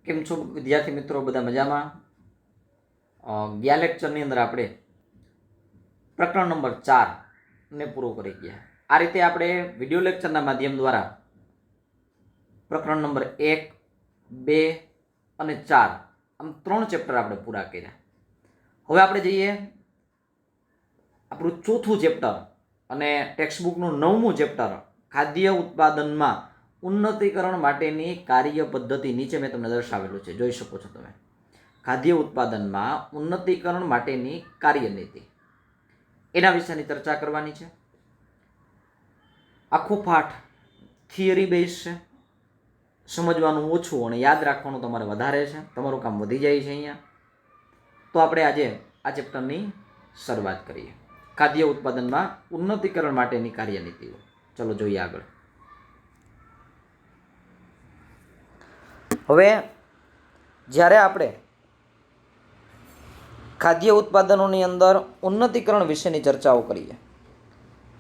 કેમ છો વિદ્યાર્થી મિત્રો? બધા મજામાં? ગયા લેક્ચરની અંદર આપણે પ્રકરણ નંબર 4 ને પૂરો કરી ગયા. આ રીતે આપણે વિડીયો લેક્ચરના માધ્યમ દ્વારા પ્રકરણ નંબર 1, 2 અને 4 આમ 3 ચેપ્ટર આપણે પૂરા કર્યા. હવે આપણે જઈએ આપણું ચોથું ચેપ્ટર અને ટેક્સ્ટબુકનું 9મું ચેપ્ટર, ખાદ્ય ઉત્પાદનમાં ઉન્નતીકરણ માટેની કાર્ય પદ્ધતિ. નીચે મેં તમને દર્શાવેલું છે, જોઈ શકો છો તમે. ખાદ્ય ઉત્પાદનમાં ઉન્નતીકરણ માટેની કાર્યનીતિ, એના વિશેની ચર્ચા કરવાની છે. આખો પાઠ થિયરી બેઝ છે, સમજવાનું ઓછું અને યાદ રાખવાનું તમારે વધારે છે. તમારું કામ વધી જાય છે અહીંયા. તો આપણે આજે આ ચેપ્ટરની શરૂઆત કરીએ. ખાદ્ય ઉત્પાદનમાં ઉન્નતીકરણ માટેની કાર્યનીતિઓ. ચલો જોઈએ આગળ. હવે જ્યારે આપણે ખાદ્ય ઉત્પાદનોની અંદર ઉન્નતીકરણ વિશેની ચર્ચાઓ કરીએ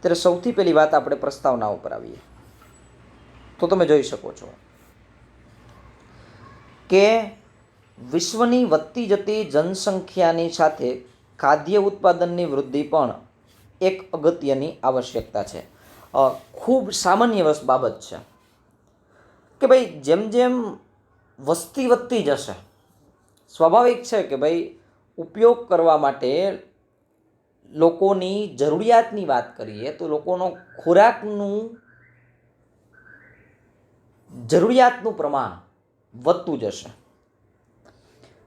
ત્યારે સૌથી પહેલી વાત આપણે પ્રસ્તાવના ઉપર આવીએ. તો તમે જોઈ શકો છો કે વિશ્વની વધતી જતી જનસંખ્યાની સાથે ખાદ્ય ઉત્પાદનની વૃદ્ધિ પણ એક અગત્યની આવશ્યકતા છે. ખૂબ સામાન્ય બાબત છે કે ભાઈ જેમ જેમ વસ્તી વધતી જશે, સ્વાભાવિક છે કે ભાઈ ઉપયોગ કરવા માટે લોકોની જરૂરિયાતની વાત કરીએ તો લોકોનો જરૂરિયાતનું પ્રમાણ વધતું જશે.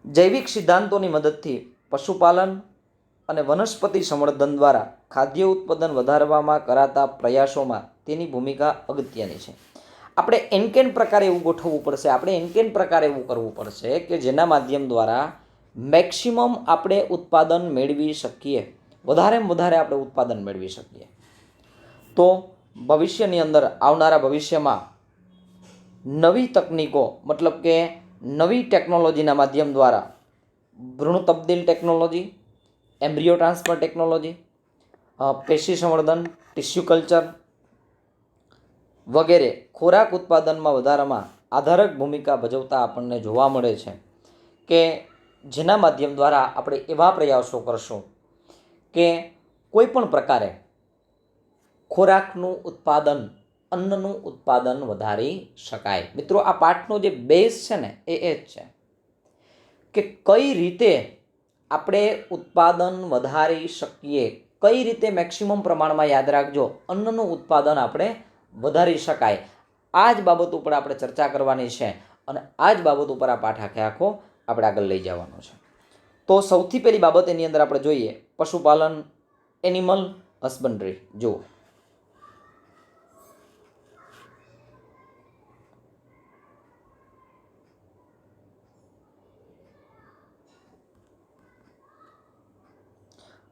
જૈવિક સિદ્ધાંતોની મદદથી પશુપાલન અને વનસ્પતિ સંવર્ધન દ્વારા ખાદ્ય ઉત્પાદન વધારવામાં કરાતા પ્રયાસોમાં તેની ભૂમિકા અગત્યની છે. આપણે એનકેન પ્રકારે એવું ગોઠવવું પડશે, આપણે એનકેન પ્રકારે એવું કરવું પડશે કે જેના માધ્યમ દ્વારા મેક્સિમમ આપણે ઉત્પાદન મેળવી શકીએ, વધારેમાં વધારે આપણે ઉત્પાદન મેળવી શકીએ. તો ભવિષ્યની અંદર, આવનારા ભવિષ્યમાં નવી તકનીકો, મતલબ કે નવી ટેકનોલોજીના માધ્યમ દ્વારા ભ્રૂણ તબદીલ ટેકનોલોજી, એમ્બ્રિયો ટ્રાન્સફર ટેકનોલોજી, પેશી સંવર્ધન, ટિશ્યુ કલ્ચર વગેરે ખોરાક ઉત્પાદનમાં વધારામાં આધારક ભૂમિકા ભજવતા આપણને જોવા મળે છે કે જેના માધ્યમ દ્વારા આપણે એવા પ્રયાસો કરશું કે કોઈ પણ પ્રકારે ખોરાકનું ઉત્પાદન, અન્નનું ઉત્પાદન વધારી શકાય. મિત્રો, આ પાઠનો જે બેઝ છે ને એ જ છે કે કઈ રીતે આપણે ઉત્પાદન વધારી શકીએ, કઈ રીતે મેક્સિમમ પ્રમાણમાં, યાદ રાખજો, અન્નનું ઉત્પાદન આપણે વધારી શકાય. આ જ બાબત ઉપર આપણે ચર્ચા કરવાની છે અને આ જ બાબત ઉપર આ પાઠ આખો આપણે આગળ લઈ જવાનો છે. તો સૌથી પહેલી બાબત એની અંદર આપણે જોઈએ પશુપાલન, એનિમલ હસબન્ડરી. જુઓ,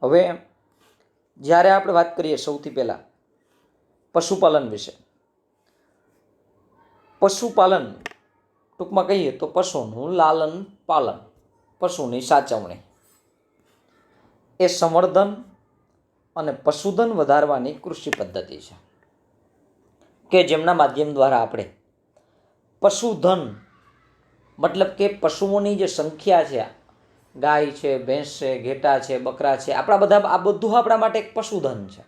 હવે જ્યારે આપણે વાત કરીએ સૌથી પહેલાં પશુપાલન વિશે. પશુપાલન ટૂંકમાં કહીએ તો પશુનું લાલન પાલન, પશુની સાચવણી એ સંવર્ધન અને પશુધન વધારવાની કૃષિ પદ્ધતિ છે કે જેમના માધ્યમ દ્વારા આપણે પશુધન, મતલબ કે પશુઓની જે સંખ્યા છે, ગાય છે, ભેંસ છે, ઘેટા છે, બકરા છે, આ બધું આપણા માટે એક પશુધન છે.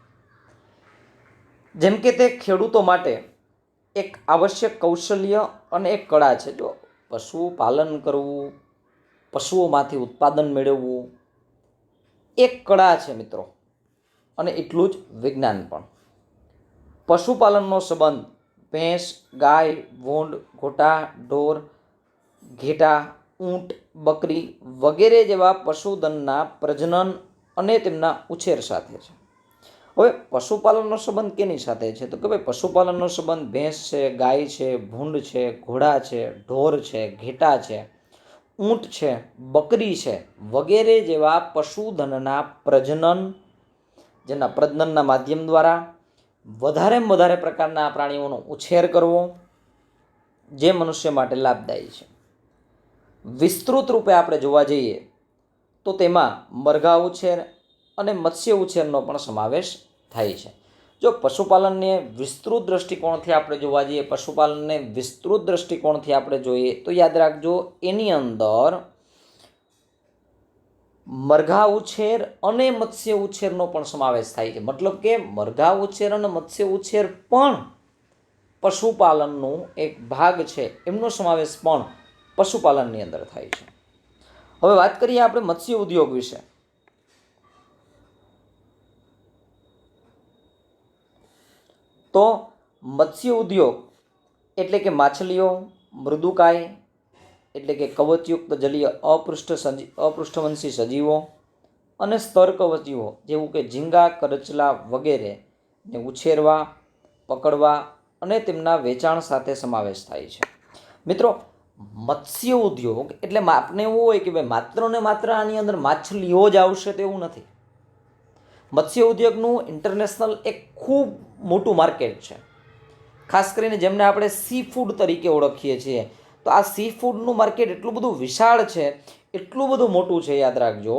જેમ કે તે ખેડૂતો માટે એક આવશ્યક કૌશલ્ય અને એક કળા છે. જો પશુ પાલન કરવું, પશુઓમાંથી ઉત્પાદન મેળવવું એક કળા છે મિત્રો, અને એટલું જ વિજ્ઞાન પણ. પશુપાલનનો સંબંધ ભેંસ, ગાય, ભૂંડ, ઘોટા, ઢોર, ઘેટા, ઊંટ, બકરી વગેરે જેવા પશુધનના પ્રજનન અને તેમના ઉછેર સાથે છે. હવે પશુપાલનનો સંબંધ કેની સાથે છે? તો કે ભાઈ પશુપાલનનો સંબંધ ભેંસ છે, ગાય છે, ભૂંડ છે, ઘોડા છે, ઢોર છે, ઘેટા છે, ઊંટ છે, બકરી છે વગેરે જેવા પશુધનના પ્રજનન, જેના પ્રજનનના માધ્યમ દ્વારા વધારેમાં વધારે પ્રકારના પ્રાણીઓનો ઉછેર કરવો, જે મનુષ્ય માટે લાભદાયી છે. વિસ્તૃત રૂપે આપણે જોવા જઈએ તો તેમાં મરઘા ઉછેર અને મત્સ્ય ઉછેરનો પણ સમાવેશ થાય છે. જો પશુપાલનને વિસ્તૃત દૃષ્ટિકોણથી આપણે જોવા જઈએ, પશુપાલનને વિસ્તૃત દૃષ્ટિકોણથી આપણે જોઈએ તો યાદ રાખજો, એની અંદર મરઘા ઉછેર અને મત્સ્ય ઉછેરનો પણ સમાવેશ થાય છે. મતલબ કે મરઘા ઉછેર અને મત્સ્ય ઉછેર પણ પશુપાલનનો એક ભાગ છે, એમનો સમાવેશ પણ પશુપાલનની અંદર થાય છે. હવે વાત કરીએ આપણે મત્સ્ય ઉદ્યોગ વિશે. તો મત્સ્ય ઉદ્યોગ એટલે કે માછલીઓ, મૃદુકાય એટલે કે કવચયુક્ત જલીય અપૃષ્ઠવંશી સજીવો અને સ્તરકવચીઓ જેવું કે ઝીંગા, કરચલા વગેરેને ઉછેરવા, પકડવા અને તેમના વેચાણ સાથે સમાવેશ થાય છે. મિત્રો, મત્સ્ય ઉદ્યોગ એટલે આપને એવું હોય કે ભાઈ માત્ર ને માત્ર આની અંદર માછલીઓ જ આવશે તેવું નથી. મત્સ્ય ઉદ્યોગનું ઇન્ટરનેશનલ એક ખૂબ મોટું માર્કેટ છે. ખાસ કરીને જેમને આપણે સી ફૂડ તરીકે ઓળખીએ છીએ, તો આ સી ફૂડનું માર્કેટ એટલું બધું વિશાળ છે, એટલું બધું મોટું છે, યાદ રાખજો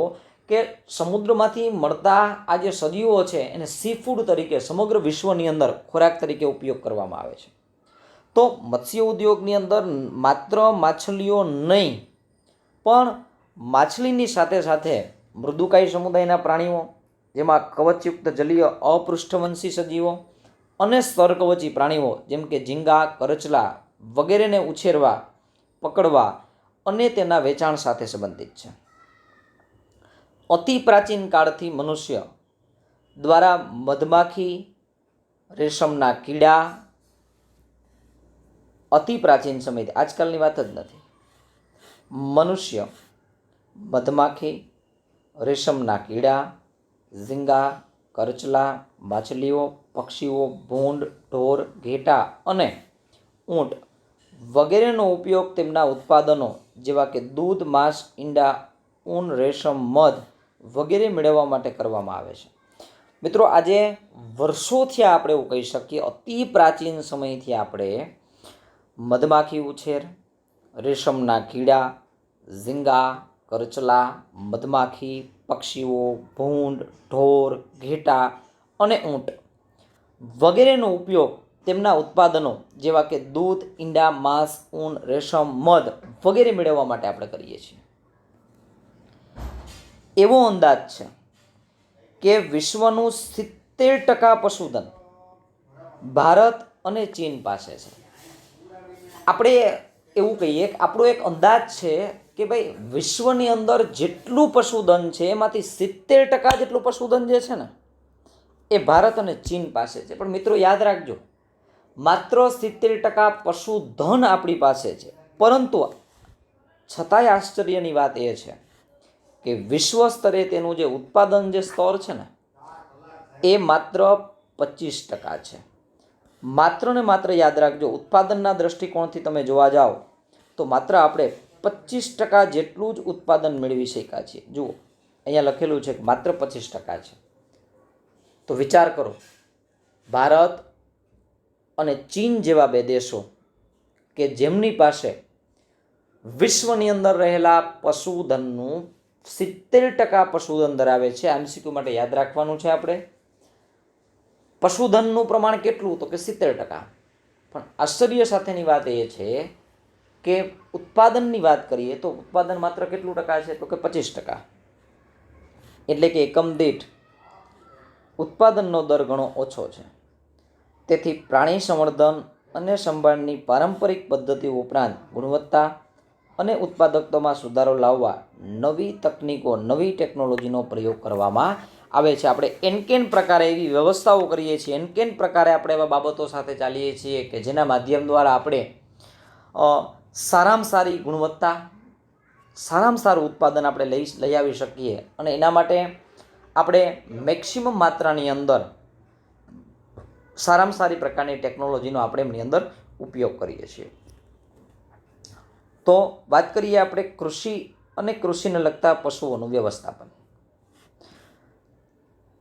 કે સમુદ્રમાંથી મળતા આ જે સજીવો છે એને સી ફૂડ તરીકે સમગ્ર વિશ્વની અંદર ખોરાક તરીકે ઉપયોગ કરવામાં આવે છે. તો મત્સ્ય ઉદ્યોગની અંદર માત્ર માછલીઓ નહીં, પણ માછલીની સાથે સાથે મૃદુકાય સમુદાયના પ્રાણીઓ, જેમાં કવચયુક્ત જલીય અપૃષ્ઠવંશી સજીવો અને સ્તરકવચી પ્રાણીઓ જેમ કે ઝીંગા, કરચલા વગેરેને ઉછેરવા, પકડવા અને તેના વેચાણ સાથે સંબંધિત છે. અતિ પ્રાચીન કાળથી મનુષ્ય દ્વારા મધમાખી, રેશમના કીડા, અતિ પ્રાચીન સમયથી, આજકાલની વાત જ નથી, મનુષ્ય મધમાખી, રેશમના કીડા, ઝીંગા, કરચલા, માછલીઓ, પક્ષીઓ, ભૂંડ, ઢોર, ઘેટા અને ઊંટ વગેરેનો ઉપયોગ તેમના ઉત્પાદનો જેવા કે દૂધ, માંસ, ઈંડા, ઊન, રેશમ, મધ વગેરે મેળવવા માટે કરવામાં આવે છે. મિત્રો, આજે વર્ષોથી આપણે એવું કહી શકીએ, અતિ પ્રાચીન સમયથી આપણે મધમાખી ઉછેર, રેશમના કીડા, ઝીંગા, કરચલા, મધમાખી, પક્ષીઓ, ભૂંડ, ઢોર, ઘેટા અને ઊંટ વગેરેનો ઉપયોગ તેમના ઉત્પાદનો જેવા કે દૂધ, ઈંડા, માંસ, ઊન, રેશમ, મધ વગેરે મેળવવા માટે આપણે કરીએ છીએ. એવો અંદાજ છે કે વિશ્વનું 70% પશુધન ભારત અને ચીન પાસે છે. આપણે એવું કહીએ કે આપણો એક અંદાજ છે કે ભાઈ વિશ્વની અંદર જેટલું પશુધન છે એમાંથી 70% જેટલું પશુધન જે છે ને એ ભારત અને ચીન પાસે છે. પણ મિત્રો યાદ રાખજો, માત્ર 70% પશુધન આપણી પાસે છે, પરંતુ છતાંય આશ્ચર્યની વાત એ છે કે વિશ્વ સ્તરે તેનું જે ઉત્પાદન જે સ્તર છે ને એ માત્ર 25% છે. માત્ર ને માત્ર યાદ રાખજો, ઉત્પાદનના દૃષ્ટિકોણથી તમે જોવા જાઓ તો માત્ર આપણે 25% જેટલું જ ઉત્પાદન મેળવી શક્યા છીએ. જુઓ, અહીંયા લખેલું છે કે માત્ર 25% છે. તો વિચાર કરો, ભારત અને ચીન જેવા બે દેશો કે જેમની પાસે વિશ્વની અંદર રહેલા પશુધનનું 70% પશુધન ધરાવે છે. MCQ માટે યાદ રાખવાનું છે આપણે, પશુધનનું પ્રમાણ કેટલું, તો કે 70%. પણ આશ્ચર્ય સાથેની વાત એ છે કે ઉત્પાદનની વાત કરીએ તો ઉત્પાદન માત્ર કેટલું ટકા છે, તો કે 25%. એટલે કે એકમ દીઠ ઉત્પાદનનો દર ઘણો ઓછો છે. તેથી પ્રાણી સંવર્ધન અને સંભાળની પારંપરિક પદ્ધતિઓ ઉપરાંત ગુણવત્તા અને ઉત્પાદકતામાં સુધારો લાવવા નવી તકનીકો, નવી ટેકનોલોજીનો પ્રયોગ કરવામાં આવે છે. આપણે એનકેન પ્રકારે એવી વ્યવસ્થાઓ કરીએ છીએ, એનકેન પ્રકારે આપણે એવા બાબતો સાથે ચાલીએ છીએ કે જેના માધ્યમ દ્વારા આપણે સારામાં સારી ગુણવત્તા, સારામાં સારું ઉત્પાદન આપણે લઈ આવી શકીએ. અને એના માટે આપણે મેક્સિમમ માત્રાની અંદર સારામાં સારી પ્રકારની ટેકનોલોજીનો આપણે એમની અંદર ઉપયોગ કરીએ છીએ. તો વાત કરીએ આપણે કૃષિ અને કૃષિને લગતા પશુઓનું વ્યવસ્થાપન.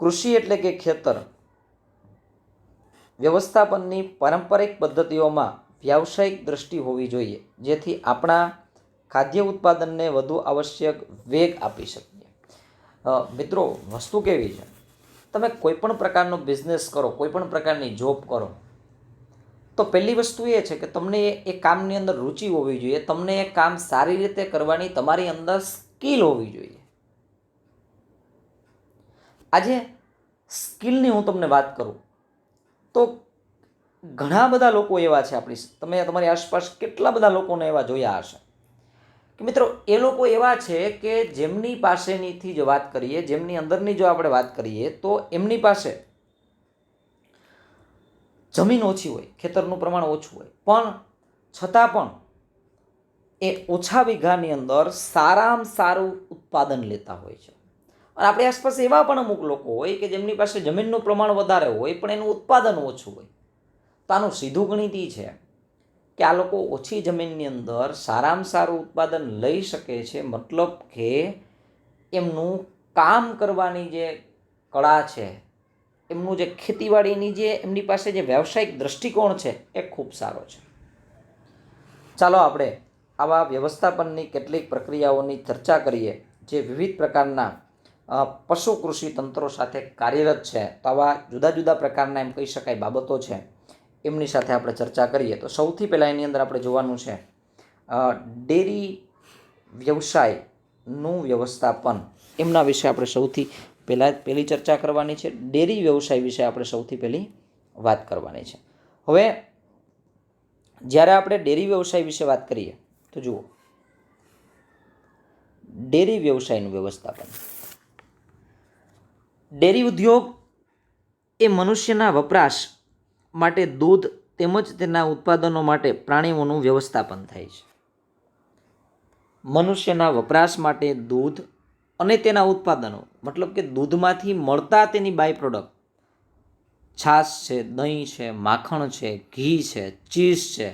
કૃષિ એટલે કે ખેતર વ્યવસ્થાપનની પારંપરિક પદ્ધતિઓમાં વ્યાવસાયિક દ્રષ્ટિ હોવી જોઈએ, જેથી આપણા ખાદ્ય ઉત્પાદનને વધુ આવશ્યક વેગ આપી શકીએ. મિત્રો, વસ્તુ કેવી છે તમે કોઈ પણ પ્રકારનો બિઝનેસ કરો, કોઈ પણ પ્રકારની જોબ કરો, તો પહેલી વસ્તુ એ છે કે તમને એ કામની અંદર રુચિ હોવી જોઈએ, તમને એ કામ સારી રીતે કરવાની તમારી અંદર સ્કિલ હોવી જોઈએ. આજે સ્કિલની હું તમને વાત કરું તો ઘણા બધા લોકો એવા છે તમે તમારી આસપાસ કેટલા બધા લોકોને એવા જોયા હશે કે મિત્રો એ લોકો એવા છે કે જેમની પાસેનીથી જો વાત કરીએ, જેમની અંદરની જો આપણે વાત કરીએ તો એમની પાસે જમીન ઓછી હોય, ખેતરનું પ્રમાણ ઓછું હોય, પણ છતાં પણ એ ઓછા વીઘાની અંદર સારામાં સારું ઉત્પાદન લેતા હોય છે. અને આપણી આસપાસ એવા પણ અમુક લોકો હોય કે જેમની પાસે જમીનનું પ્રમાણ વધારે હોય પણ એનું ઉત્પાદન ઓછું હોય. તો આનું સીધું ગણિત એ છે કે આ લોકો ઓછી જમીનની અંદર સારામાં સારું ઉત્પાદન લઈ શકે છે, મતલબ કે એમનું કામ કરવાની જે કળા છે, એમનું જે ખેતીવાડીની જે એમની પાસે જે વ્યવસાયિક દ્રષ્ટિકોણ છે એ ખૂબ સારો છે. ચાલો આપણે આવા વ્યવસ્થાપનની કેટલીક પ્રક્રિયાઓની ચર્ચા કરીએ જે વિવિધ પ્રકારના પશુ કૃષિ તંત્રો સાથે કાર્યરત છે. તો આવા જુદા જુદા પ્રકારના એમ કહી શકાય બાબતો છે, એમની સાથે આપણે ચર્ચા કરીએ. તો સૌથી પહેલાં એની અંદર આપણે જોવાનું છે ડેરી વ્યવસાયનું વ્યવસ્થાપન. એમના વિશે આપણે સૌથી પહેલી ચર્ચા કરવાની છે. ડેરી વ્યવસાય વિશે આપણે સૌથી પહેલી વાત કરવાની છે. હવે જ્યારે આપણે ડેરી વ્યવસાય વિશે વાત કરીએ તો જુઓ, ડેરી વ્યવસાયનું વ્યવસ્થાપન. ડેરી ઉદ્યોગ એ મનુષ્યના વપરાશ માટે દૂધ તેમજ તેના ઉત્પાદનો માટે પ્રાણીઓનું વ્યવસ્થાપન થાય છે. મનુષ્યના વપરાશ માટે દૂધ અને તેના ઉત્પાદનો, મતલબ કે દૂધમાંથી મળતા તેની બાય પ્રોડક્ટ, છાશ છે, દહીં છે, માખણ છે, ઘી છે, ચીઝ છે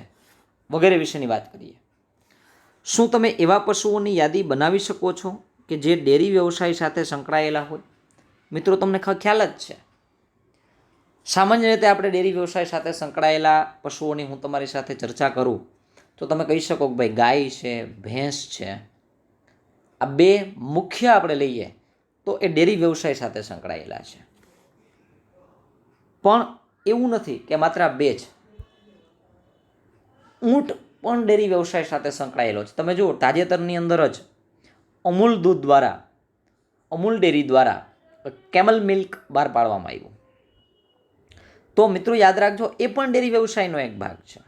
વગેરે વિશેની વાત કરીએ. શું તમે એવા પશુઓની યાદી બનાવી શકો છો કે જે ડેરી વ્યવસાય સાથે સંકળાયેલા હોય? મિત્રો, તમને ખ્યાલ જ છે, સામાન્ય રીતે આપણે ડેરી વ્યવસાય સાથે સંકળાયેલા પશુઓની હું તમારી સાથે ચર્ચા કરું તો તમે કહી શકો કે ભાઈ ગાય છે, ભેંસ છે, આ બે મુખ્ય આપણે લઈએ તો એ ડેરી વ્યવસાય સાથે સંકળાયેલા છે. પણ એવું નથી કે માત્ર આ બે જ. ઊંટ પણ ડેરી વ્યવસાય સાથે સંકળાયેલો છે. તમે જુઓ, તાજેતરની અંદર જ અમૂલ દૂધ દ્વારા, અમૂલ ડેરી દ્વારા કેમલ મિલ્ક બહાર પાડવામાં આવ્યું. તો મિત્રો યાદ રાખજો, એ પણ ડેરી વ્યવસાયનો એક ભાગ છે.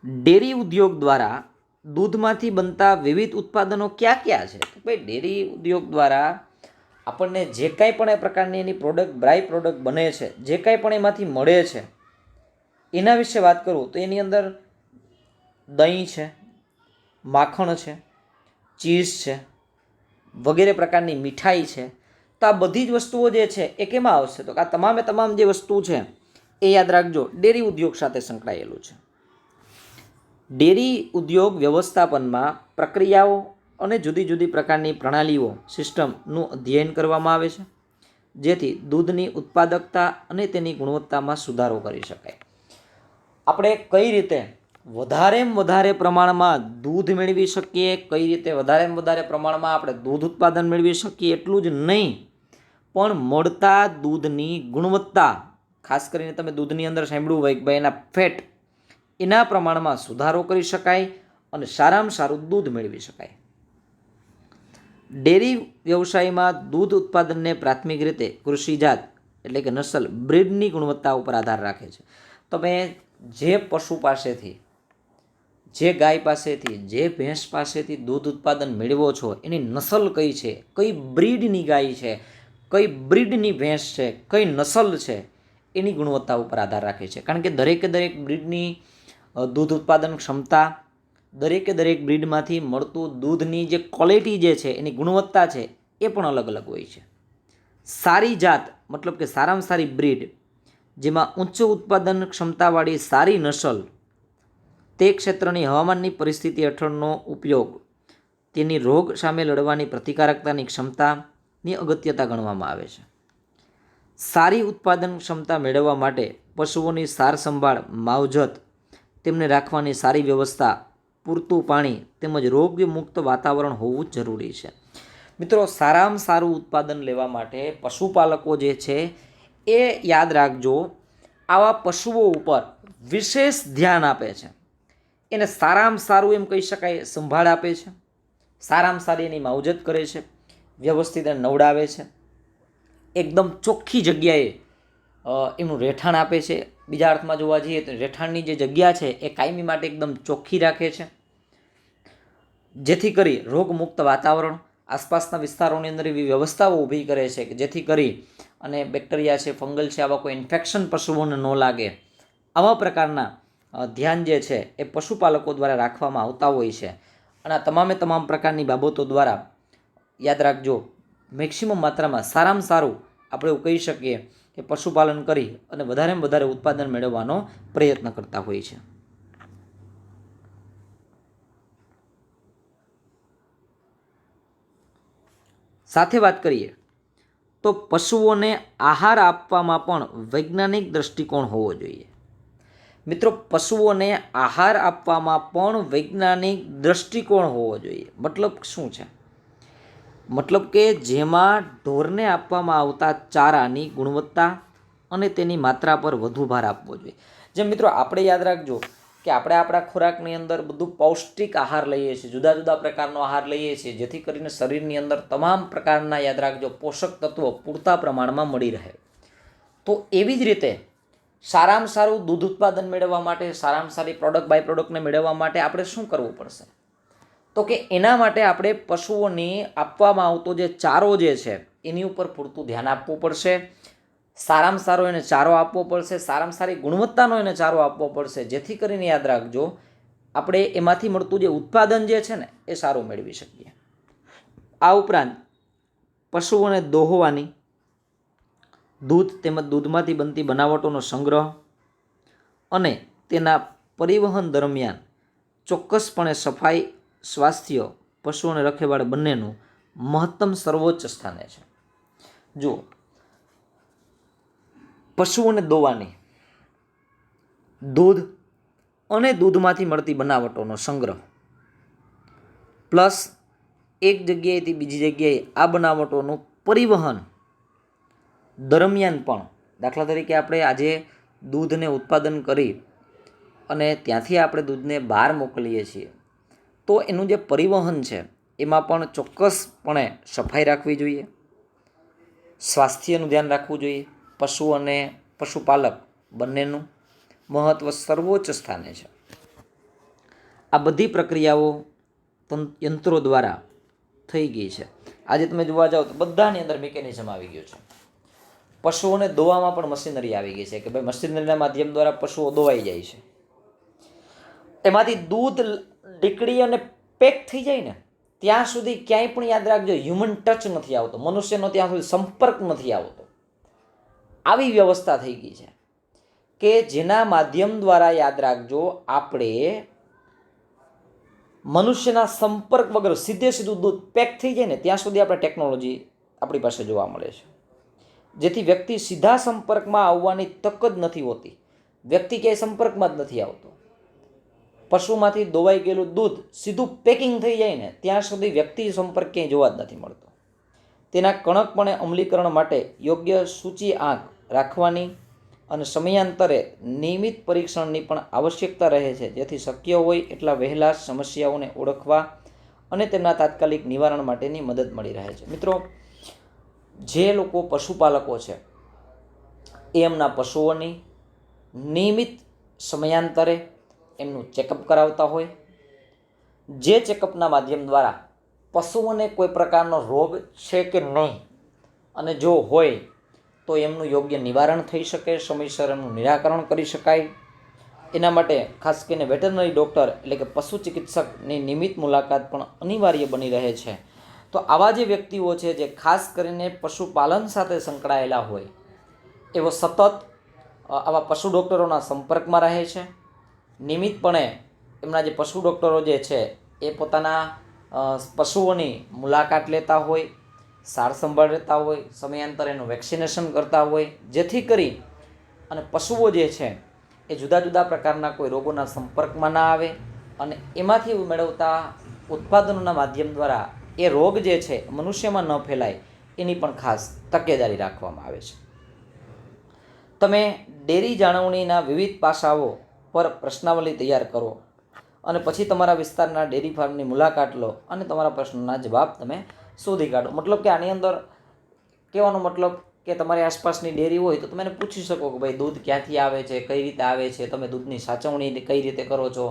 ડેરી ઉદ્યોગ દ્વારા દૂધમાંથી બનતા વિવિધ ઉત્પાદનો ક્યાં ક્યાં છે? તો ભાઈ ડેરી ઉદ્યોગ દ્વારા આપણને જે કાંઈ પણ એ પ્રકારની એની પ્રોડક્ટ, બાય પ્રોડક્ટ બને છે, જે કાંઈ પણ એમાંથી મળે છે, એના વિશે વાત કરું તો એની અંદર દહીં છે, માખણ છે, ચીઝ છે, વગેરે પ્રકારની મીઠાઈ છે. તો આ બધી જ વસ્તુઓ જે છે એ કેમાં આવશે? તો આ તમામે તમામ જે વસ્તુ છે એ યાદ રાખજો ડેરી ઉદ્યોગ સાથે સંકળાયેલું છે. ડેરી ઉદ્યોગ વ્યવસ્થાપનમાં પ્રક્રિયાઓ અને જુદી જુદી પ્રકારની પ્રણાલીઓ, સિસ્ટમનું અધ્યયન કરવામાં આવે છે જેથી દૂધની ઉત્પાદકતા અને તેની ગુણવત્તામાં સુધારો કરી શકાય. આપણે કઈ રીતે વધારેમાં વધારે પ્રમાણમાં દૂધ મેળવી શકીએ, કઈ રીતે વધારેમાં વધારે પ્રમાણમાં આપણે દૂધ ઉત્પાદન મેળવી શકીએ, એટલું જ નહીં પણ મળતા દૂધની ગુણવત્તા, ખાસ કરીને તમે દૂધની અંદર સાંભળ્યું હોય કે ભાઈ એના ફેટ, એના પ્રમાણમાં સુધારો કરી શકાય અને સારામાં સારું દૂધ મેળવી શકાય. ડેરી વ્યવસાયમાં દૂધ ઉત્પાદનને પ્રાથમિક રીતે કૃષિજાત એટલે કે નસલ, બ્રીડની ગુણવત્તા ઉપર આધાર રાખે છે. તમે જે પશુ પાસેથી, જે ગાય પાસેથી, જે ભેંસ પાસેથી દૂધ ઉત્પાદન મેળવો છો એની નસલ કઈ છે, કઈ બ્રીડની ગાય છે, કઈ બ્રીડની ભેંસ છે, કઈ નસલ છે, એની ગુણવત્તા ઉપર આધાર રાખે છે. કારણ કે દરેકે દરેક બ્રીડની દૂધ ઉત્પાદન ક્ષમતા, દરેકે દરેક બ્રીડમાંથી મળતું દૂધની જે ક્વોલિટી જે છે, એની ગુણવત્તા છે, એ પણ અલગ અલગ હોય છે. સારી જાત મતલબ કે સારામાં સારી બ્રીડ, જેમાં ઉચ્ચ ઉત્પાદન ક્ષમતાવાળી સારી નસલ, તે ક્ષેત્રની હવામાનની પરિસ્થિતિ હેઠળનો ઉપયોગ, તેની રોગ સામે લડવાની પ્રતિકારકતાની ક્ષમતાની અગત્યતા ગણવામાં આવે છે. સારી ઉત્પાદન ક્ષમતા મેળવવા માટે પશુઓની સાર સંભાળ, માવજત, તેમને રાખવાની સારી વ્યવસ્થા, પૂરતું પાણી તેમજ રોગમુક્ત વાતાવરણ હોવું જરૂરી છે. મિત્રો, સારામાં સારું ઉત્પાદન લેવા માટે પશુપાલકો જે છે એ યાદ રાખજો, આવા પશુઓ ઉપર વિશેષ ધ્યાન આપે છે. એને સારામાં સારું એમ કહી શકાય સંભાળ આપે છે, સારામાં સારી એની માવજત કરે છે, વ્યવસ્થિત એને નવડાવે છે, એકદમ ચોખ્ખી જગ્યાએ એનું રહેઠાણ આપે છે. બીજા અર્થમાં જોવા જઈએ તો રહેઠાણની જે જગ્યા છે એ કાયમી માટે એકદમ ચોખ્ખી રાખે છે, જેથી કરી રોગમુક્ત વાતાવરણ, આસપાસના વિસ્તારોની અંદર એવી વ્યવસ્થાઓ ઊભી કરે છે કે જેથી કરી અને બેક્ટેરિયા છે, ફંગલ છે, આવા કોઈ ઇન્ફેક્શન પશુઓને ન લાગે. આવા પ્રકારના ધ્યાન જે છે એ પશુપાલકો દ્વારા રાખવામાં આવતા હોય છે. અને આ તમામ પ્રકારની બાબતો દ્વારા યાદ રાખજો, મેક્સિમમ માત્રામાં સારામાં સારું આપણે એવું કહી શકીએ કે પશુપાલન કરી અને વધારેમાં વધારે ઉત્પાદન મેળવવાનો પ્રયત્ન કરતા હોય છે. સાથે વાત કરીએ તો પશુઓને આહાર આપવામાં પણ વૈજ્ઞાનિક દૃષ્ટિકોણ હોવો જોઈએ. મિત્રો, પશુઓને આહાર આપવામાં પણ વૈજ્ઞાનિક દૃષ્ટિકોણ હોવો જોઈએ. મતલબ શું છે? મતલબ કે જેમાં ઢોરને આપવામાં આવતા ચારાની ગુણવત્તા અને તેની માત્રા પર વધુ ભાર આપવો જોઈએ. જેમ મિત્રો આપણે યાદ રાખજો કે આપણે આપણા ખોરાકની અંદર બધું પૌષ્ટિક આહાર લઈએ છીએ, જુદા જુદા પ્રકારનો આહાર લઈએ છીએ, જેથી કરીને શરીરની અંદર તમામ પ્રકારના યાદ રાખજો પોષક તત્વો પૂરતા પ્રમાણમાં મળી રહે. તો એવી જ રીતે સારામાં સારું દૂધ ઉત્પાદન મેળવવા માટે, સારામાં સારી પ્રોડક્ટ બાય પ્રોડક્ટને મેળવવા માટે આપણે શું કરવું પડશે? તો કે એના માટે આપણે પશુઓની આપવામાં આવતો જે ચારો જે છે એની ઉપર પૂરતું ધ્યાન આપવું પડશે. સારામાં સારો એને ચારો આપવો પડશે, સારામાં સારી ગુણવત્તાનો એને ચારો આપવો પડશે, જેથી કરીને યાદ રાખજો આપણે એમાંથી મળતું જે ઉત્પાદન જે છે ને એ સારું મેળવી શકીએ. આ ઉપરાંત પશુઓને દોહવાની, દૂધ તેમજ દૂધમાંથી બનતી બનાવટોનો સંગ્રહ અને તેના પરિવહન દરમિયાન ચોક્કસપણે સફાઈ, સ્વાસ્થ્ય, પશુઓને રખેવાળ બંનેનું મહત્તમ સર્વોચ્ચ સ્થાને છે. જુઓ, પશુઓને દોવાની, દૂધ અને દૂધમાંથી મળતી બનાવટોનો સંગ્રહ પ્લસ એક જગ્યાએથી બીજી જગ્યાએ આ બનાવટોનું પરિવહન દરમિયાન પણ, દાખલા તરીકે આપણે આજે દૂધને ઉત્પાદન કરી અને ત્યાંથી આપણે દૂધને બહાર મોકલીએ છીએ, તો એનું જે પરિવહન છે એમાં પણ ચોક્કસપણે સફાઈ રાખવી જોઈએ, સ્વાસ્થ્યનું ધ્યાન રાખવું જોઈએ. પશુ અને પશુપાલક બંનેનું મહત્ત્વ સર્વોચ્ચ સ્થાને છે. આ બધી પ્રક્રિયાઓ યંત્રો દ્વારા થઈ ગઈ છે. આજે તમે જોવા જાઓ તો બધાની અંદર મિકેનિઝમ આવી ગયું છે. પશુઓને દોવામાં પણ મશીનરી આવી ગઈ છે કે ભાઈ મશીનરીના માધ્યમ દ્વારા પશુઓ દોવાઈ જાય છે. એમાંથી દૂધ નીકળી અને પેક થઈ જાય ને ત્યાં સુધી ક્યાંય પણ યાદ રાખજો હ્યુમન ટચ નથી આવતો, મનુષ્યનો ત્યાં સુધી સંપર્ક નથી આવતો. આવી વ્યવસ્થા થઈ ગઈ છે કે જેના માધ્યમ દ્વારા યાદ રાખજો આપણે મનુષ્યના સંપર્ક વગર સીધું દૂધ પેક થઈ જાય ને ત્યાં સુધી આપણે ટેકનોલોજી આપણી પાસે જોવા મળે છે, જેથી વ્યક્તિ સીધા સંપર્કમાં આવવાની તક જ નથી હોતી. વ્યક્તિ ક્યાંય સંપર્કમાં જ નથી આવતો. પશુમાંથી દોવાઈ ગયેલું દૂધ સીધું પેકિંગ થઈ જાય ને ત્યાં સુધી વ્યક્તિ સંપર્ક ક્યાંય જોવા જ નથી મળતો. તેના કણકપણે અમલીકરણ માટે યોગ્ય સૂચિ આંક રાખવાની અને સમયાંતરે નિયમિત પરીક્ષણની પણ આવશ્યકતા રહે છે, જેથી શક્ય હોય એટલા વહેલા સમસ્યાઓને ઓળખવા અને તેમના તાત્કાલિક નિવારણ માટેની મદદ મળી રહે છે. મિત્રો, જે લોકો પશુપાલકો છે એ એમના પશુઓની નિયમિત સમયાંતરે એમનું ચેકઅપ કરાવતા હોય, જે ચેકઅપના માધ્યમ દ્વારા પશુઓને કોઈ પ્રકારનો રોગ છે કે નહીં અને જો હોય તો એમનું યોગ્ય નિવારણ થઈ શકે, સમયસર એમનું નિરાકરણ કરી શકાય. એના માટે ખાસ કરીને વેટરનરી ડૉક્ટર એટલે કે પશુ ચિકિત્સકની નિયમિત મુલાકાત પણ અનિવાર્ય બની રહે છે. તો આવા જે વ્યક્તિઓ છે જે ખાસ કરીને પશુપાલન સાથે સંકળાયેલા હોય એવો સતત આવા પશુ ડૉક્ટરોના સંપર્કમાં રહે છે. નિયમિતપણે એમના જે પશુ ડૉક્ટરો જે છે એ પોતાના પશુઓની મુલાકાત લેતા હોય, સાર સંભાળ લેતા હોય, સમયાંતરે એનું વેક્સિનેશન કરતા હોય, જેથી કરી અને પશુઓ જે છે એ જુદા જુદા પ્રકારના કોઈ રોગોના સંપર્કમાં ના આવે અને એમાંથી મેળવતા ઉત્પાદનોના માધ્યમ દ્વારા એ રોગ જે છે મનુષ્યમાં ન ફેલાય એની પણ ખાસ તકેદારી રાખવામાં આવે છે. તમે ડેરી જાળવણીના વિવિધ પાસાઓ પર પ્રશ્નાવલી તૈયાર કરો અને પછી તમારા વિસ્તારના ડેરી ફાર્મની મુલાકાત લો અને તમારા પ્રશ્નોના જવાબ તમે શોધી કાઢો. મતલબ કે આની અંદર કહેવાનો મતલબ કે તમારી આસપાસની ડેરી હોય તો તમે એને પૂછી શકો કે ભાઈ દૂધ ક્યાંથી આવે છે, કઈ રીતે આવે છે, તમે દૂધની સાચવણી કઈ રીતે કરો છો,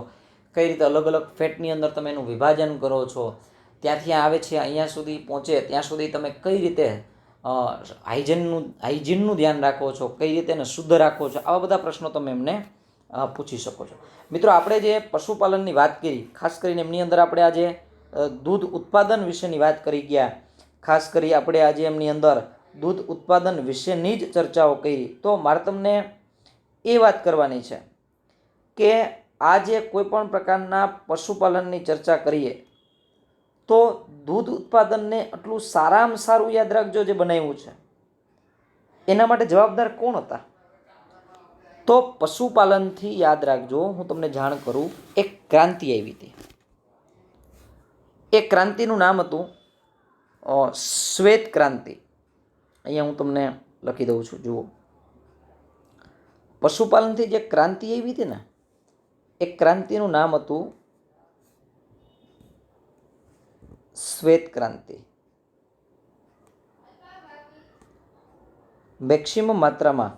કઈ રીતે અલગ અલગ ફેટની અંદર તમે એનું વિભાજન કરો છો, ત્યાંથી આવે છે અહીંયા સુધી પહોંચે ત્યાં સુધી તમે કઈ રીતે હાઇજીનનું ધ્યાન રાખો છો, કઈ રીતે એને શુદ્ધ રાખો છો, આવા બધા પ્રશ્નો તમે એમને પૂછી શકો છો. મિત્રો, આપણે જે પશુપાલનની વાત કરી, ખાસ કરીને એમની અંદર આપણે આજે દૂધ ઉત્પાદન વિશેની વાત કરી ગયા. ખાસ કરી આપણે આજે એમની અંદર દૂધ ઉત્પાદન વિશેની જ ચર્ચાઓ કરી. તો મારે તમને એ વાત કરવાની છે કે આજે કોઈ પણ પ્રકારના પશુપાલનની ચર્ચા કરીએ તો દૂધ ઉત્પાદનને આટલું સારામાં સારું યાદ રાખજો જે બનાવ્યું છે એના માટે જવાબદાર કોણ હતા? તો પશુપાલનથી યાદ રાખજો, હું તમને જાણ કરું, એક ક્રાંતિ આવી હતી. એ ક્રાંતિનું નામ હતું શ્વેત ક્રાંતિ. અહીંયા હું તમને લખી દઉં છું, જુઓ. પશુપાલનથી જે ક્રાંતિ આવી હતી ને, એ ક્રાંતિનું નામ હતું શ્વેત ક્રાંતિ. મેક્સિમમ માત્રામાં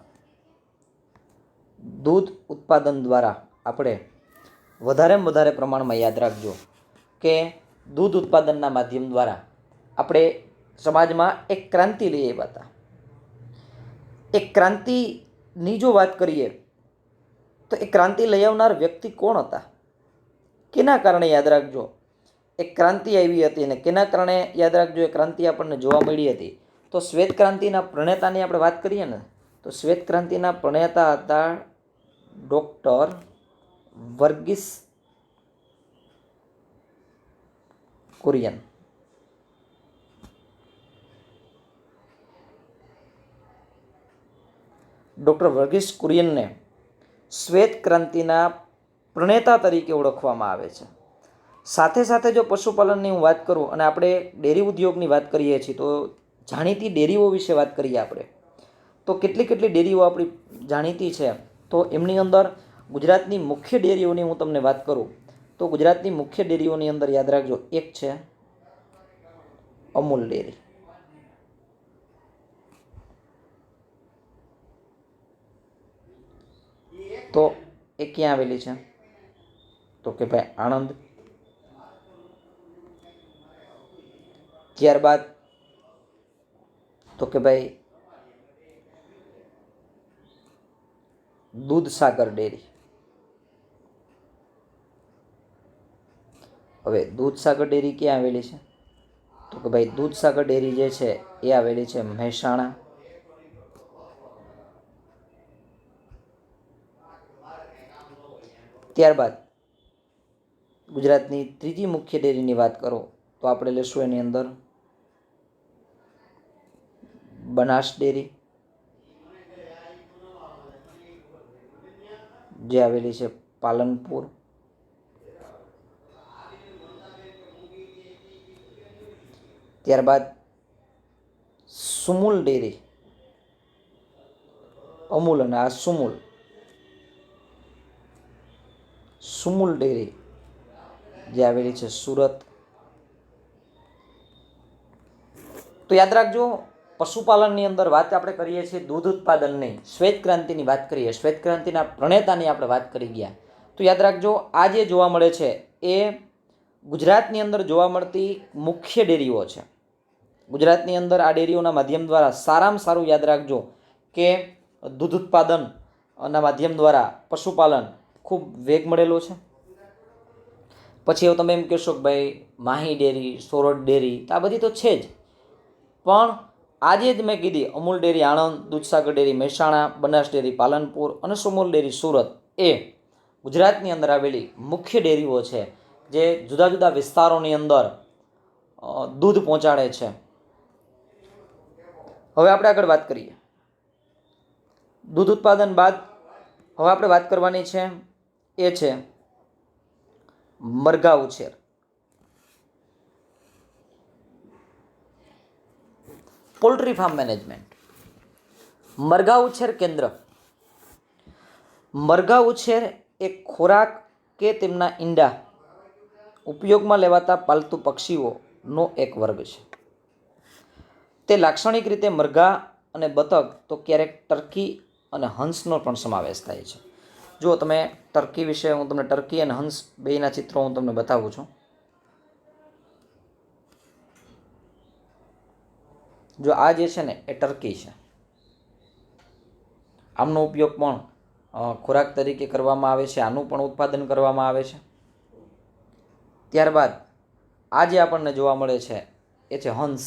દૂધ ઉત્પાદન દ્વારા આપણે વધારેમાં વધારે પ્રમાણમાં યાદ રાખજો કે દૂધ ઉત્પાદનના માધ્યમ દ્વારા આપણે સમાજમાં એક ક્રાંતિ લઈ આવ્યા હતા. એક ક્રાંતિની જો વાત કરીએ તો એ ક્રાંતિ લઈ આવનાર વ્યક્તિ કોણ હતા? કેના કારણે યાદ રાખજો એક ક્રાંતિ આવી હતી અને કેના કારણે યાદ રાખજો એ ક્રાંતિ આપણને જોવા મળી હતી? તો શ્વેત ક્રાંતિના પ્રણેતાની આપણે વાત કરીએ ને, તો શ્વેત ક્રાંતિના પ્રણેતા હતા ડૉક્ટર વર્ગીસ કુરિયન. ડૉક્ટર વર્ગીસ કુરિયનને શ્વેત ક્રાંતિના પ્રણેતા તરીકે ઓળખવામાં આવે છે. સાથે સાથે જો પશુપાલનની હું વાત કરું અને આપણે ડેરી ઉદ્યોગની વાત કરીએ છીએ તો જાણીતી ડેરીઓ વિશે વાત કરીએ આપણે તો કેટલી ડેરીઓ આપણી જાણીતી છે. તો એમની અંદર ગુજરાતની મુખ્ય ડેરીઓની હું તમને વાત કરું તો ગુજરાતની મુખ્ય ડેરીઓની અંદર યાદ રાખજો, એક છે અમૂલ ડેરી. તો એ ક્યાં આવેલી છે? તો કે ભાઈ આણંદ. ત્યારબાદ તો કે ભાઈ દૂધસાગર ડેરી. હવે દૂધસાગર ડેરી ક્યાં આવેલી છે? તો કે ભાઈ દૂધસાગર ડેરી જે છે એ આવેલી છે મહેસાણા. ત્યારબાદ ગુજરાતની ત્રીજી મુખ્ય ડેરીની વાત કરો તો આપણે લેશું એની અંદર બનાસ ડેરી જે આવેલી છે પાલનપુર. ત્યારબાદ સુમુલ ડેરી, અમૂલ અને આ સુમુલ ડેરી જે આવેલી છે સુરત. તો યાદ રાખજો, પશુપાલનની અંદર વાત આપણે કરીએ છીએ દૂધ ઉત્પાદનની, શ્વેત ક્રાંતિની વાત કરીએ, શ્વેત ક્રાંતિના પ્રણેતાની આપણે વાત કરી ગયા. તો યાદ રાખજો, આ જે જોવા મળે છે એ ગુજરાતની અંદર જોવા મળતી મુખ્ય ડેરીઓ છે. ગુજરાતની અંદર આ ડેરીઓના માધ્યમ દ્વારા સારામાં સારું યાદ રાખજો કે દૂધ ઉત્પાદનના માધ્યમ દ્વારા પશુપાલન ખૂબ વેગ મળેલો છે. પછી હવે તમે એમ કહેશો કે ભાઈ માહી ડેરી, સોરઠ ડેરી, આ બધી તો છે જ, પણ આજે જ મેં કીધી Amul dairy Anand, Dudhsagar dairy Mehsana, Banas dairy Palanpur અને સુમુલ ડેરી સુરત એ ગુજરાતની અંદર આવેલી મુખ્ય ડેરીઓ છે જે જુદા જુદા વિસ્તારોની અંદર દૂધ પહોંચાડે છે. હવે આપણે આગળ વાત કરીએ દૂધ ઉત્પાદન બાદ. હવે આપણે વાત કરવાની છે એ છે મરઘા ઉછેર. Poultry farm management. મરઘા ઉછેર કેન્દ્ર. મરઘા ઉછેર એ ખોરાક કે તેમના ઈંડા ઉપયોગમાં લેવાતા પાલતુ પક્ષીઓનો એક વર્ગ છે. તે લાક્ષણિક રીતે મરઘા અને બતક, તો ક્યારેક ટર્કી અને હંસનો પણ સમાવેશ થાય છે. જો તમે ટર્કી વિશે, હું તમને ટર્કી અને હંસ બેયના ચિત્રો હું તમને બતાવું છું. જો આ જે છે ને એ ટર્કી છે. આમનો ઉપયોગ પણ ખોરાક તરીકે કરવામાં આવે છે, આનું પણ ઉત્પાદન કરવામાં આવે છે. ત્યારબાદ આ જે આપણને જોવા મળે છે એ છે હંસ.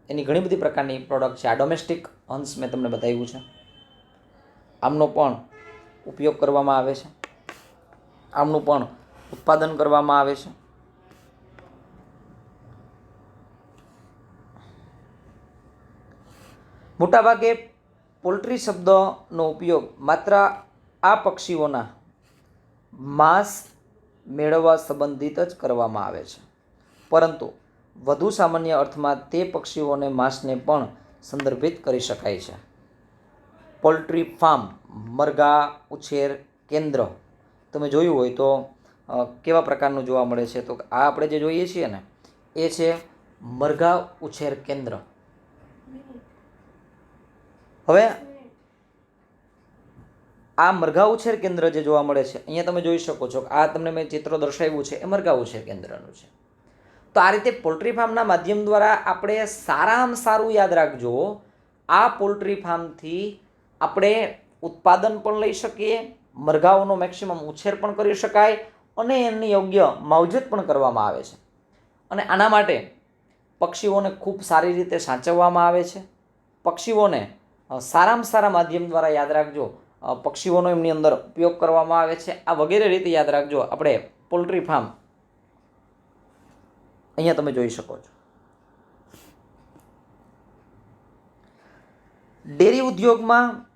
એની ઘણી બધી પ્રકારની પ્રોડક્ટ છે. આ ડોમેસ્ટિક હંસ મેં તમને બતાવ્યું છે. આમનો પણ ઉપયોગ કરવામાં આવે છે, આમનું પણ ઉત્પાદન કરવામાં આવે છે. મોટાભાગે પોલ્ટ્રી શબ્દનો ઉપયોગ માત્ર આ પક્ષીઓના માંસ મેળવવા સંબંધિત જ કરવામાં આવે છે, પરંતુ વધુ સામાન્ય અર્થમાં તે પક્ષીઓને માંસને પણ સંદર્ભિત કરી શકાય છે. પોલ્ટ્રી ફાર્મ, મરઘા ઉછેર કેન્દ્ર તમે જોયું હોય તો કેવા પ્રકારનું જોવા મળે છે? તો આ આપણે જે જોઈએ છીએ ને એ છે મરઘા ઉછેર કેન્દ્ર. હવે આ મરઘા ઉછેર કેન્દ્ર જે જોવા મળે છે, અહીંયા તમે જોઈ શકો છો કે આ તમને મેં ચિત્ર દર્શાવ્યું છે એ મરઘા ઉછેર કેન્દ્રનું છે. તો આ રીતે પોલ્ટ્રી ફાર્મના માધ્યમ દ્વારા આપણે સારામાં સારું યાદ રાખજો, આ પોલ્ટ્રી ફાર્મથી આપણે ઉત્પાદન પણ લઈ શકીએ, મરઘાઓનો મેક્સિમમ ઉછેર પણ કરી શકાય અને એમની યોગ્ય માવજત પણ કરવામાં આવે છે. અને આના માટે પક્ષીઓને ખૂબ સારી રીતે સાચવવામાં આવે છે. પક્ષીઓને સારામાં સારા માધ્યમ દ્વારા યાદ રાખજો, પક્ષીઓનો એમની અંદર ઉપયોગ કરવામાં આવે છે. આ વગેરે રીતે યાદ રાખજો આપણે પોલ્ટ્રી ફાર્મ અહીંયા તમે જોઈ શકો છો. ડેરી ઉદ્યોગમાં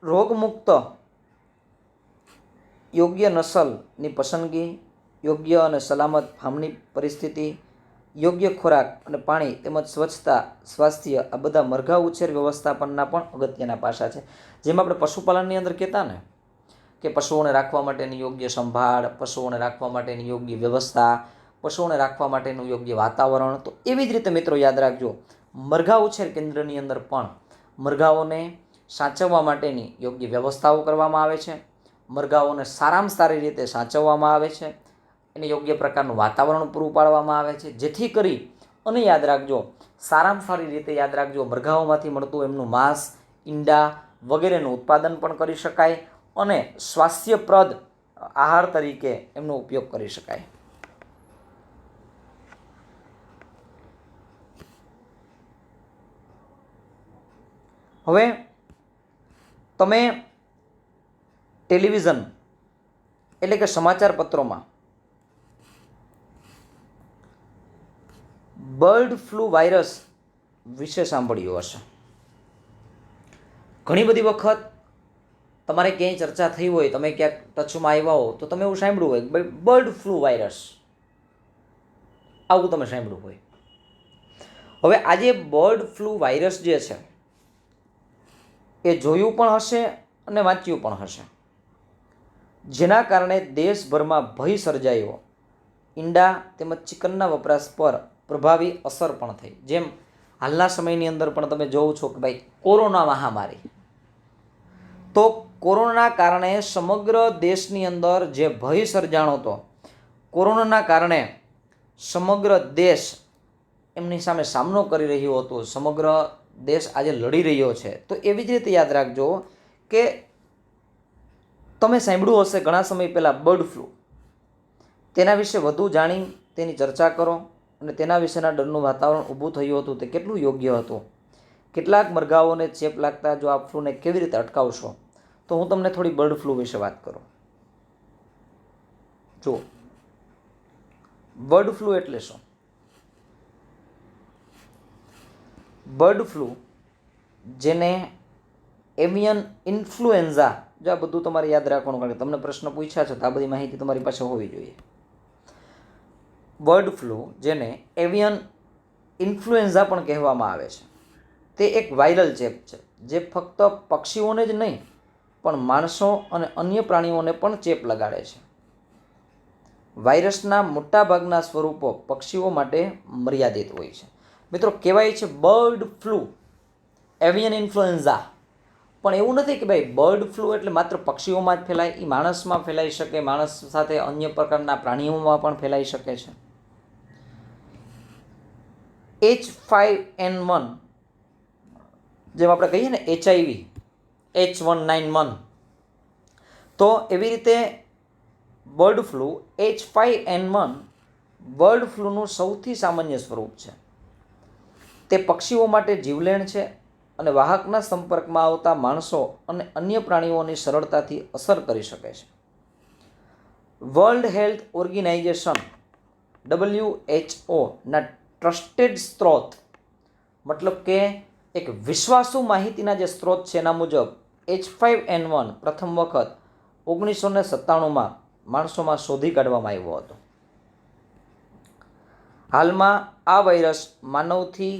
રોગમુક્ત યોગ્ય નસલની પસંદગી, યોગ્ય અને સલામત ફાર્મની પરિસ્થિતિ, યોગ્ય ખોરાક અને પાણી તેમજ સ્વચ્છતા, સ્વાસ્થ્ય, આ બધા મરઘા ઉછેર વ્યવસ્થાપનના પણ અગત્યના પાસા છે. જેમ આપણે પશુપાલનની અંદર કહેતા ને કે પશુઓને રાખવા માટેની યોગ્ય સંભાળ, પશુઓને રાખવા માટેની યોગ્ય વ્યવસ્થા, પશુઓને રાખવા માટેનું યોગ્ય વાતાવરણ, તો એવી જ રીતે મિત્રો યાદ રાખજો મરઘા ઉછેર કેન્દ્રની અંદર પણ મરઘાઓને સાચવવા માટેની યોગ્ય વ્યવસ્થાઓ કરવામાં આવે છે. મરઘાઓને સારામાં સારી રીતે સાચવવામાં આવે છે, એને યોગ્ય પ્રકારનું વાતાવરણ પૂરું પાડવામાં આવે છે, જેથી કરી અને યાદ રાખજો, સારામાં સારી રીતે યાદ રાખજો, મરઘાઓમાંથી મળતું એમનું માંસ, ઈંડા વગેરેનું ઉત્પાદન પણ કરી શકાય અને સ્વાસ્થ્યપ્રદ આહાર તરીકે એમનો ઉપયોગ કરી શકાય. હવે તમે ટેલિવિઝન એટલે કે સમાચાર પત્રોમાં બર્ડ ફ્લૂ વાયરસ વિશે સાંભળ્યું હશે. ઘણી બધી વખત તમારે ક્યાંય ચર્ચા થઈ હોય, તમે ક્યાંક ટચમાં આવ્યા હો તો તમે એવું સાંભળ્યું હોય કે ભાઈ બર્ડ ફ્લૂ વાયરસ, આવું તમે સાંભળ્યું હોય. હવે આજે બર્ડ ફ્લૂ વાયરસ જે છે એ જોયું પણ હશે અને વાંચ્યું પણ હશે, જેના કારણે દેશભરમાં ભય સર્જાયો, ઈંડા તેમજ ચિકનના વપરાશ પર પ્રભાવી અસર પણ થઈ. જેમ હાલના સમયની અંદર પણ તમે જોવો છો કે ભાઈ કોરોના મહામારી, તો કોરોનાના કારણે સમગ્ર દેશની અંદર જે ભય સર્જાણો હતો, કોરોનાના કારણે સમગ્ર દેશ એમની સામે સામનો કરી રહ્યો હતો, સમગ્ર દેશ આજે લડી રહ્યો છે. તો એવી જ રીતે યાદ રાખજો કે તમે સાંભળ્યું હશે ઘણા સમય પહેલાં બર્ડ ફ્લૂ, તેના વિશે વધુ જાણી તેની ચર્ચા કરો અને તેના વિશેના ડરનું વાતાવરણ ઊભું થયું હતું તે કેટલું યોગ્ય હતું. કેટલાક મરઘાઓને ચેપ લાગતા જો આ ફ્લૂને કેવી રીતે અટકાવશો, તો હું તમને થોડી બર્ડ ફ્લૂ વિશે વાત કરું. જો બર્ડ ફ્લૂ એટલે શું? બર્ડ ફ્લૂ, જેને એવિયન ઇન્ફ્લુએન્ઝા, જો આ બધું તમારે યાદ રાખવાનું, કારણ કે તમને પ્રશ્ન પૂછ્યા છે તો આ બધી માહિતી તમારી પાસે હોવી જોઈએ. બર્ડ ફ્લૂ, જેને એવિયન ઇન્ફ્લુએન્ઝા પણ કહેવામાં આવે છે, તે એક વાયરલ ચેપ છે જે ફક્ત પક્ષીઓને જ નહીં પણ માણસો અને અન્ય પ્રાણીઓને પણ ચેપ લગાડે છે. વાયરસના મોટાભાગના સ્વરૂપો પક્ષીઓ માટે મર્યાદિત હોય છે. મિત્રો, કહેવાય છે બર્ડ ફ્લૂ, એવિયન ઇન્ફ્લુએન્ઝા, પણ એવું નથી કે ભાઈ બર્ડ ફ્લૂ એટલે માત્ર પક્ષીઓમાં જ ફેલાય. એ માણસમાં ફેલાઈ શકે, માણસ સાથે અન્ય પ્રકારના પ્રાણીઓમાં પણ ફેલાઈ શકે છે. H5N1 જેમ આપણે કહીએ ને HIV, H1N1, તો એવી રીતે બર્ડ ફ્લૂ H5N1 બર્ડ ફ્લૂનું સૌથી સામાન્ય સ્વરૂપ છે. તે પક્ષીઓ માટે જીવલેણ છે અને વાહકના સંપર્કમાં આવતા માણસો અને અન્ય પ્રાણીઓની સરળતાથી અસર કરી શકે છે. વર્લ્ડ હેલ્થ ઓર્ગેનાઇઝેશન WHO ના ટ્રસ્ટેડ સ્ત્રોત, મતલબ કે એક વિશ્વાસુ માહિતીના જે સ્ત્રોત છે એના મુજબ H5N1 પ્રથમ વખત 1997માં માણસોમાં શોધી કાઢવામાં આવ્યો હતો. હાલમાં આ વાયરસ માનવથી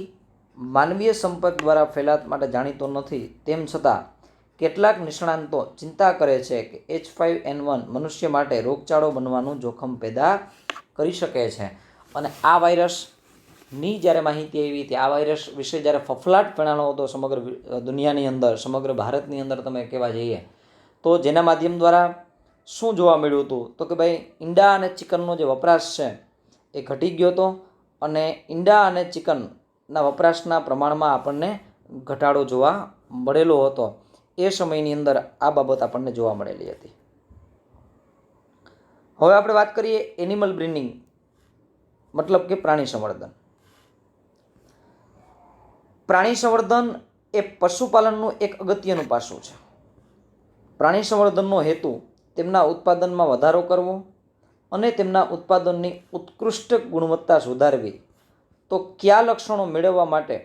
માનવીય સંપર્ક દ્વારા ફેલાત માટે જાણીતો નથી. તેમ છતાં કેટલાક નિષ્ણાંતો ચિંતા કરે છે કે H5N1 મનુષ્ય માટે રોગચાળો બનવાનું જોખમ પેદા કરી શકે છે. અને આ વાયરસની જ્યારે માહિતી આવી હતી, આ વાયરસ વિશે જ્યારે ફફલાટ ફેલાણો હતો સમગ્ર દુનિયાની અંદર, સમગ્ર ભારતની અંદર તમે કહેવા જઈએ તો જેના માધ્યમ દ્વારા શું જોવા મળ્યું હતું તો કે ભાઈ ઈંડા અને ચિકનનો જે વપરાશ છે એ ઘટી ગયો હતો અને ઈંડા અને ચિકનના વપરાશના પ્રમાણમાં આપણને ઘટાડો જોવા મળેલો હતો. એ સમયની અંદર આ બાબત આપણને જોવા મળેલી હતી. હવે આપણે વાત કરીએ એનિમલ બ્રીડિંગ, મતલબ કે પ્રાણી સંવર્ધન. પ્રાણી સંવર્ધન એ પશુપાલનનું એક અગત્યનું પાસું છે. પ્રાણી સંવર્ધનનો હેતુ તેમના ઉત્પાદનમાં વધારો કરવો અને તેમના ઉત્પાદનની ઉત્કૃષ્ટ ગુણવત્તા સુધારવી. તો કયા લક્ષણો મેળવવા માટે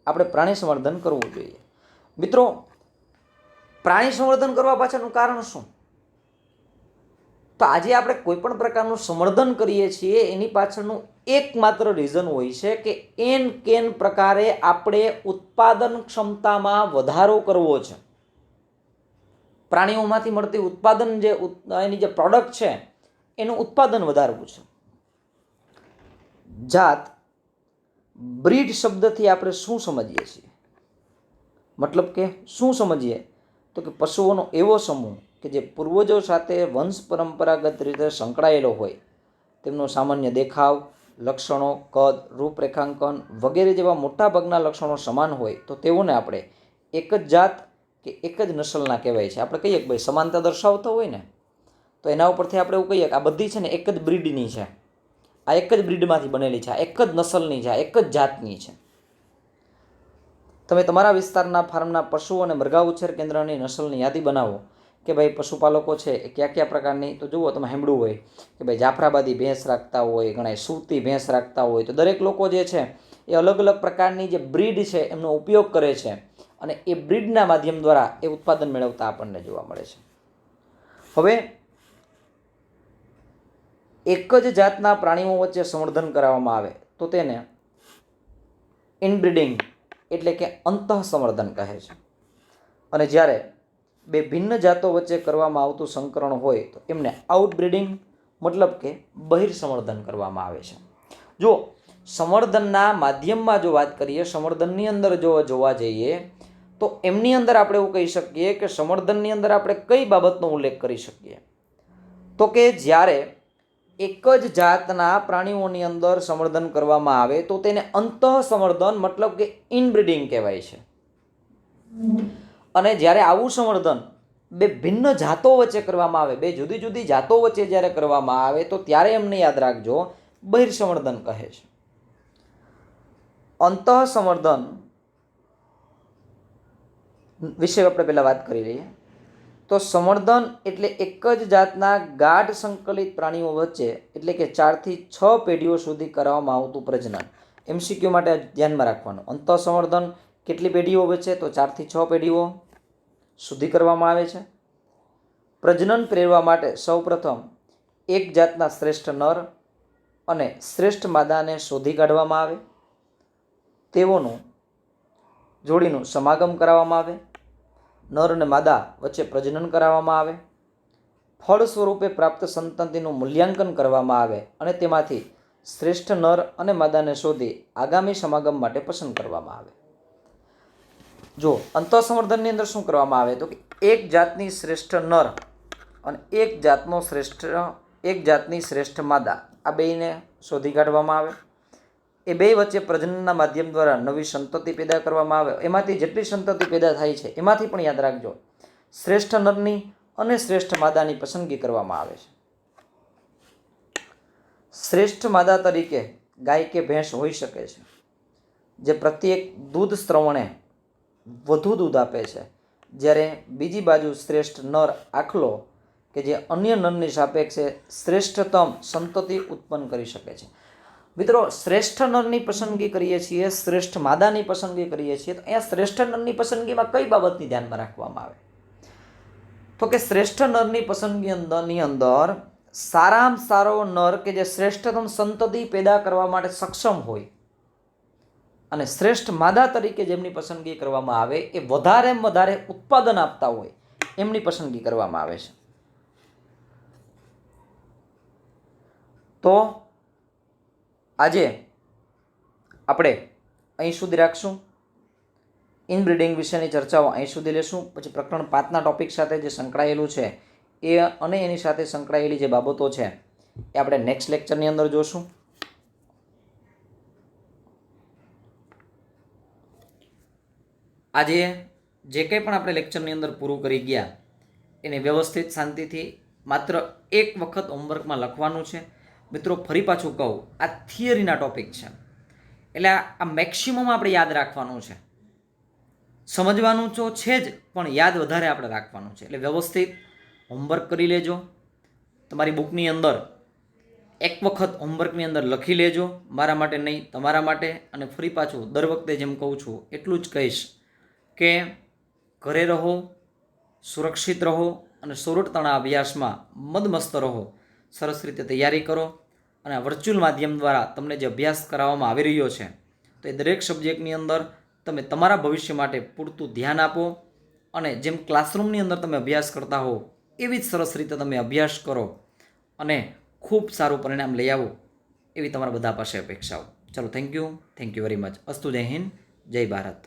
આપણે પ્રાણી સંવર્ધન કરવું જોઈએ? મિત્રો, પ્રાણી સંવર્ધન કરવા પાછળનું કારણ શું? તો આજે આપણે કોઈ પણ પ્રકારનું સંવર્ધન કરીએ છીએ એની પાછળનું એકમાત્ર રીઝન હોય છે કે કેન પ્રકારે આપણે ઉત્પાદન ક્ષમતામાં વધારો કરવો છે. પ્રાણીઓમાંથી મળતી ઉત્પાદન જે એની જે પ્રોડક્ટ છે એનું ઉત્પાદન વધારવું છે. જાત, બ્રીડ શબ્દથી આપણે શું સમજીએ છીએ? મતલબ કે શું સમજીએ તો કે પશુઓનો એવો સમૂહ કે જે પૂર્વજો સાથે વંશ પરંપરાગત રીતે સંકળાયેલો હોય, તેમનો સામાન્ય દેખાવ, લક્ષણો, કદ, રૂપરેખાંકન વગેરે જેવા મોટાભાગના લક્ષણો સમાન હોય તો તેઓને આપણે એક જ જાત કે એક જ નસલના કહેવાય છે. આપણે કહીએ કે ભાઈ સમાનતા દર્શાવતા હોય ને તો એના ઉપરથી આપણે એવું કહીએ કે આ બધી છે ને એક જ બ્રીડની છે, આ એક જ બ્રીડમાંથી બનેલી છે, આ એક જ નસલની છે, આ એક જ જાતની છે. તમે તમારા વિસ્તારના ફાર્મના પશુ અને મરઘા ઉછેર કેન્દ્રની નસલની યાદી બનાવો કે ભાઈ પશુપાલકો છે એ કયા કયા પ્રકારની, તો જુઓ તમે સાંભળ્યું હોય કે ભાઈ જાફરાબાદી ભેંસ રાખતા હોય, ઘણા સુરતી ભેંસ રાખતા હોય, તો દરેક લોકો જે છે એ અલગ અલગ પ્રકારની જે બ્રીડ છે એમનો ઉપયોગ કરે છે અને એ બ્રીડના માધ્યમ દ્વારા એ ઉત્પાદન મેળવતા આપણને જોવા મળે છે. હવે એક જ જાતના પ્રાણીઓ વચ્ચે સંવર્ધન કરાવવામાં આવે તો તેને ઇનબ્રીડિંગ એટલે કે અંતઃસંવર્ધન કહે છે. અને જ્યારે બે ભિન્ન જાતો વચ્ચે કરવામાં આવતું સંકરણ હોય તો એમને આઉટબ્રીડિંગ મતલબ કે બહિર્સંવર્ધન કરવામાં આવે છે. જો સંવર્ધનના માધ્યમમાં જો વાત કરીએ, સંવર્ધનની અંદર જો જોવા જઈએ તો એમની અંદર આપણે એવું કહી શકીએ કે સંવર્ધનની અંદર આપણે કઈ બાબતનો ઉલ્લેખ કરી શકીએ તો કે જ્યારે એક જ જાતના પ્રાણીઓની અંદર સંવર્ધન કરવામાં આવે તો તેને અંતઃસંવર્ધન મતલબ કે ઇનબ્રીડિંગ કહેવાય છે. અને જ્યારે આવું સંવર્ધન બે ભિન્ન જાતો વચ્ચે કરવામાં આવે, બે જુદી જુદી જાતો વચ્ચે જ્યારે કરવામાં આવે તો ત્યારે એમને યાદ રાખજો બહિર્સંવર્ધન કહે છે. અંતઃસંવર્ધન વિશે આપણે પહેલાં વાત કરી લઈએ. તો સંવર્ધન એટલે એક જ જાતના ગાઢ સંકલિત પ્રાણીઓ વચ્ચે એટલે કે 4 થી 6 પેઢીઓ સુધી કરવામાં આવતું પ્રજનન. MCQ માટે ધ્યાનમાં રાખવાનું. અંતઃસંવર્ધન કેટલી પેઢીઓ વચ્ચે? તો 4 થી 6 પેઢીઓ સુધી કરવામાં આવે છે. પ્રજનન પ્રેરવા માટે સૌપ્રથમ એક જાતના શ્રેષ્ઠ નર અને શ્રેષ્ઠ માદાને શોધી કાઢવામાં આવે. તેઓનું જોડીનું સમાગમ કરાવવામાં આવે, નર અને માદા વચ્ચે પ્રજનન કરાવવામાં આવે, ફળ સ્વરૂપે પ્રાપ્ત સંતતિનું મૂલ્યાંકન કરવામાં આવે અને તેમાંથી શ્રેષ્ઠ નર અને માદાને શોધી આગામી સમાગમ માટે પસંદ કરવામાં આવે. જો અંતઃસંવર્ધનની અંદર શું કરવામાં આવે તો કે એક જાતની શ્રેષ્ઠ નર અને એક જાતની શ્રેષ્ઠ માદા આ બેયને શોધી કાઢવામાં આવે. એ બે વચ્ચે પ્રજનનના માધ્યમ દ્વારા નવી સંતતિ પેદા કરવામાં આવે. એમાંથી જેટલી સંતતિ પેદા થાય છે એમાંથી પણ યાદ રાખજો શ્રેષ્ઠ નરની અને શ્રેષ્ઠ માદાની પસંદગી કરવામાં આવે છે. શ્રેષ્ઠ માદા તરીકે ગાય કે ભેંસ હોઈ શકે છે જે પ્રત્યેક દૂધ સ્ત્રવણે વધુ દૂધ આપે છે, જ્યારે બીજી બાજુ શ્રેષ્ઠ નર આખલો કે જે અન્ય નરની સાપેક્ષે શ્રેષ્ઠતમ સંતતિ ઉત્પન્ન કરી શકે છે. મિત્રો, શ્રેષ્ઠ નરની પસંદગી કરીએ છીએ, શ્રેષ્ઠ માદાની પસંદગી કરીએ છીએ, તો અહીંયા શ્રેષ્ઠ નરની પસંદગીમાં કઈ બાબતની ધ્યાનમાં રાખવામાં આવે તો કે શ્રેષ્ઠ નરની પસંદગીની અંદર સારામાં સારો નર કે જે શ્રેષ્ઠતમ સંતતિ પેદા કરવા માટે સક્ષમ હોય અને શ્રેષ્ઠ માદા તરીકે જેમની પસંદગી કરવામાં આવે એ વધારેમાં વધારે ઉત્પાદન આપતા હોય એમની પસંદગી કરવામાં આવે છે. તો આજે આપણે અહીં સુધી રાખશું. ઇનબ્રિડિંગ વિશેની ચર્ચાઓ અહીં સુધી લેશું. પછી પ્રકરણ 5ના ટોપિક સાથે જે સંકળાયેલું છે એ અને એની સાથે સંકળાયેલી જે બાબતો છે એ આપણે નેક્સ્ટ લેક્ચરની અંદર જોશું. આજે જે કંઈ પણ આપણે લેક્ચરની અંદર પૂરું કરી ગયા એને વ્યવસ્થિત શાંતિથી માત્ર એક વખત હોમવર્કમાં લખવાનું છે. મિત્રો, ફરી પાછું કહું, આ થિયરીના ટોપિક છે એટલે આ મેક્સિમમ આપણે યાદ રાખવાનું છે. સમજવાનું તો છે જ, પણ યાદ વધારે આપણે રાખવાનું છે. એટલે વ્યવસ્થિત હોમવર્ક કરી લેજો. તમારી બુકની અંદર એક વખત હોમવર્કની અંદર લખી લેજો, મારા માટે નહીં, તમારા માટે. અને ફરી પાછું દર વખતે જેમ કહું છું એટલું જ કહીશ કે ઘરે રહો, સુરક્ષિત રહો અને સોરઠતાણા અભ્યાસમાં મદમસ્ત રહો. સરસ રીતે તૈયારી કરો અને આ વર્ચ્યુઅલ માધ્યમ દ્વારા તમને જે અભ્યાસ કરાવવામાં આવી રહ્યો છે તો એ દરેક સબ્જેક્ટની અંદર તમે તમારા ભવિષ્ય માટે પૂરતું ધ્યાન આપો અને જેમ ક્લાસરૂમની અંદર તમે અભ્યાસ કરતા હો એવી જ સરસ રીતે તમે અભ્યાસ કરો અને ખૂબ સારું પરિણામ લઈ આવો એવી તમારા બધા પાસે અપેક્ષાઓ. ચલો, થેન્ક યુ વેરી મચ. અસ્તુ. જય હિન્દ, જય ભારત.